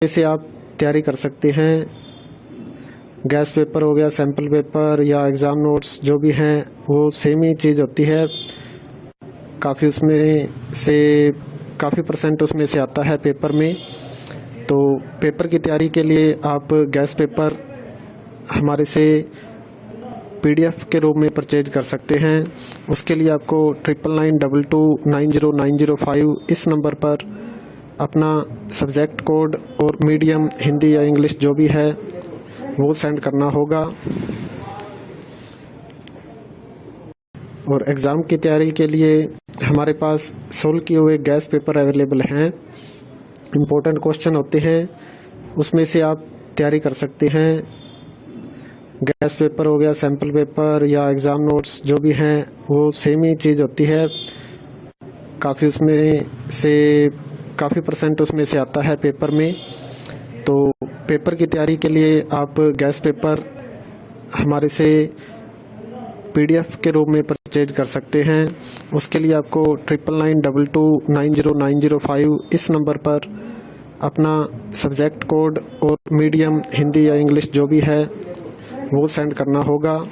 से आप तैयारी कर सकते हैं। गैस पेपर हो गया, सैम्पल पेपर या एग्ज़ाम नोट्स जो भी हैं वो सेम ही चीज़ होती है। काफ़ी उसमें से काफ़ी परसेंट उसमें से आता है पेपर में। तो पेपर की तैयारी के लिए आप गैस पेपर हमारे से PDF के रूप में परचेज कर सकते हैं। उसके लिए आपको 9992290905 इस नंबर पर अपना सब्जेक्ट कोड और मीडियम हिंदी या इंग्लिश जो भी है वो सेंड करना होगा। और एग्ज़ाम की तैयारी के लिए हमारे पास सोल्व किए हुए गैस पेपर अवेलेबल हैं। इम्पोर्टेंट क्वेश्चन होते हैं, उसमें से आप तैयारी कर सकते हैं। गैस पेपर हो गया, सैम्पल पेपर या एग्ज़ाम नोट्स जो भी हैं वो सेम ही चीज़ होती है। काफ़ी उसमें से काफ़ी परसेंट उसमें से आता है पेपर में। तो पेपर की तैयारी के लिए आप गैस पेपर हमारे से PDF के रूप में परचेज कर सकते हैं। उसके लिए आपको 9992290905 इस नंबर पर अपना सब्जेक्ट कोड और मीडियम हिंदी या इंग्लिश जो भी है वो सेंड करना होगा।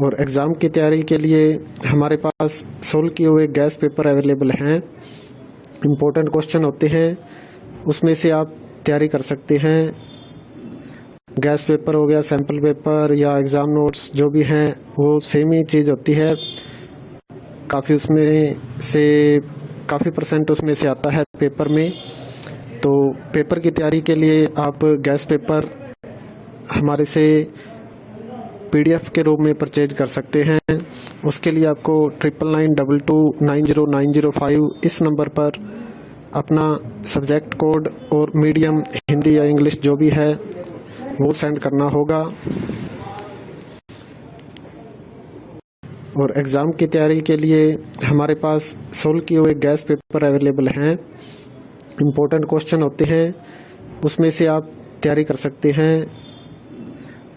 और एग्ज़ाम की तैयारी के लिए हमारे पास सोल्व किए हुए गैस पेपर अवेलेबल हैं। इम्पोर्टेंट क्वेश्चन होते हैं, उसमें से आप तैयारी कर सकते हैं। गैस पेपर हो गया, सैम्पल पेपर या एग्ज़ाम नोट्स जो भी हैं वो सेम ही चीज़ होती है। काफ़ी उसमें से काफ़ी परसेंट उसमें से आता है पेपर में। तो पेपर की तैयारी के लिए आप गैस पेपर हमारे से PDF के रूप में परचेज कर सकते हैं। उसके लिए आपको 9992290905 इस नंबर पर अपना सब्जेक्ट कोड और मीडियम हिंदी या इंग्लिश जो भी है वो सेंड करना होगा। और एग्ज़ाम की तैयारी के लिए हमारे पास सोल्व किए हुए गैस पेपर अवेलेबल हैं। इम्पोर्टेंट क्वेश्चन होते हैं, उसमें से आप तैयारी कर सकते हैं।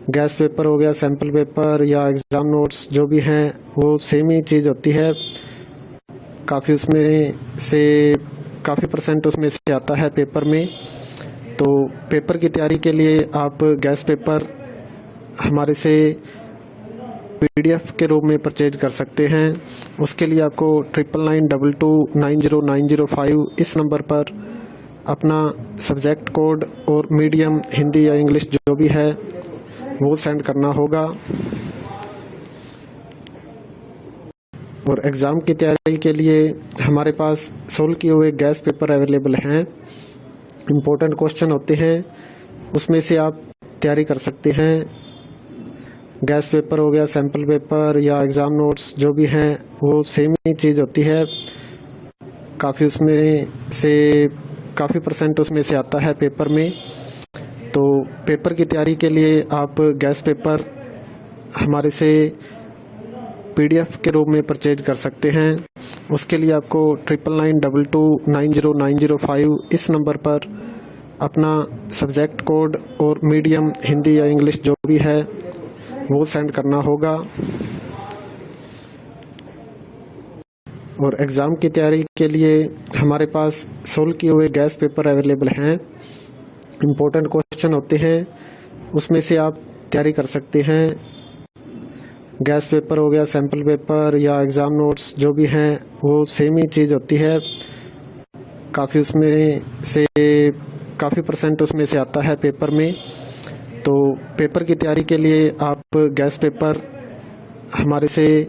गैस पेपर हो गया, सैम्पल पेपर या एग्ज़ाम नोट्स जो भी हैं वो सेम ही चीज़ होती है। काफ़ी उसमें से काफ़ी परसेंट उसमें से आता है पेपर में। तो पेपर की तैयारी के लिए आप गैस पेपर हमारे से PDF के रूप में परचेज कर सकते हैं। उसके लिए आपको 9992290905 इस नंबर पर अपना सब्जेक्ट कोड और मीडियम हिंदी या इंग्लिश जो भी है वो सेंड करना होगा। और एग्ज़ाम की तैयारी के लिए हमारे पास सोल्व किए हुए गैस पेपर अवेलेबल हैं। इम्पोर्टेंट क्वेश्चन होते हैं, उसमें से आप तैयारी कर सकते हैं। गैस पेपर हो गया, सैम्पल पेपर या एग्ज़ाम नोट्स जो भी हैं वो सेम ही चीज़ होती है। काफ़ी उसमें से काफ़ी परसेंट उसमें से आता है पेपर में। तो पेपर की तैयारी के लिए आप गैस पेपर हमारे से PDF के रूप में परचेज कर सकते हैं। उसके लिए आपको 9992290905 इस नंबर पर अपना सब्जेक्ट कोड और मीडियम हिंदी या इंग्लिश जो भी है वो सेंड करना होगा। और एग्ज़ाम की तैयारी के लिए हमारे पास सोल्व किए हुए गैस पेपर अवेलेबल हैं। इम्पोर्टेंट क्वेश्चन होते हैं, उसमें से आप तैयारी कर सकते हैं। गैस पेपर हो गया, सैम्पल पेपर या एग्ज़ाम नोट्स जो भी हैं वो सेम ही चीज़ होती है। काफ़ी उसमें से काफ़ी परसेंट उसमें से आता है पेपर में। तो पेपर की तैयारी के लिए आप गैस पेपर हमारे से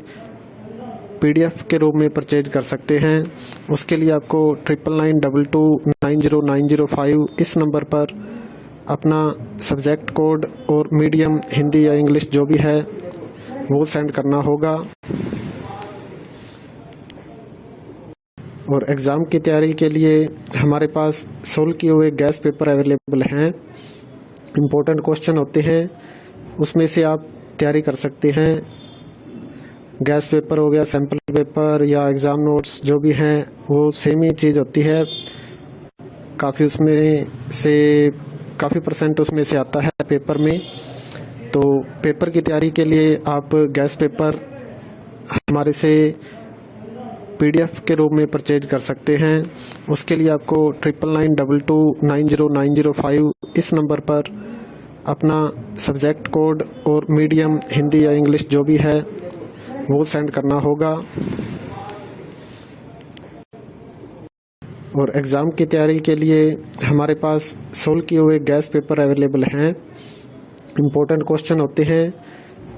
PDF के रूप में परचेज कर सकते हैं। उसके लिए आपको 9992290905 इस नंबर पर अपना सब्जेक्ट कोड और मीडियम हिंदी या इंग्लिश जो भी है वो सेंड करना होगा। और एग्ज़ाम की तैयारी के लिए हमारे पास सोल्व किए हुए गैस पेपर अवेलेबल हैं। इम्पोर्टेंट क्वेश्चन होते हैं, उसमें से आप तैयारी कर सकते हैं। गैस पेपर हो गया, सैम्पल पेपर या एग्ज़ाम नोट्स जो भी हैं वो सेम ही चीज़ होती है। काफ़ी उसमें से काफ़ी परसेंट उसमें से आता है पेपर में। तो पेपर की तैयारी के लिए आप गैस पेपर हमारे से PDF के रूप में परचेज कर सकते हैं। उसके लिए आपको 9992290905 इस नंबर पर अपना सब्जेक्ट कोड और मीडियम हिंदी या इंग्लिश जो भी है वो सेंड करना होगा। और एग्ज़ाम की तैयारी के लिए हमारे पास सोल्व किए हुए गैस पेपर अवेलेबल हैं। इम्पोर्टेंट क्वेश्चन होते हैं,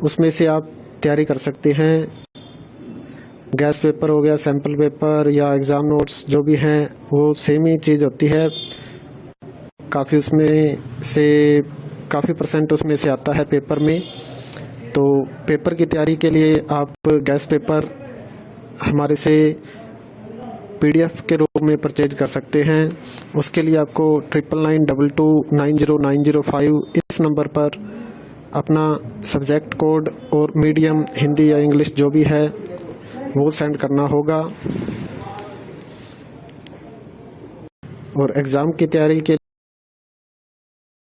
उसमें से आप तैयारी कर सकते हैं। गैस पेपर हो गया, सैम्पल पेपर या एग्ज़ाम नोट्स जो भी हैं वो सेम ही चीज़ होती है। काफ़ी परसेंट उसमें से आता है पेपर में। तो पेपर की तैयारी के लिए आप गैस पेपर हमारे से PDF के रूप में परचेज कर सकते हैं। उसके लिए आपको 9992290905 इस नंबर पर अपना सब्जेक्ट कोड और मीडियम हिंदी या इंग्लिश जो भी है वो सेंड करना होगा। और एग्ज़ाम की तैयारी के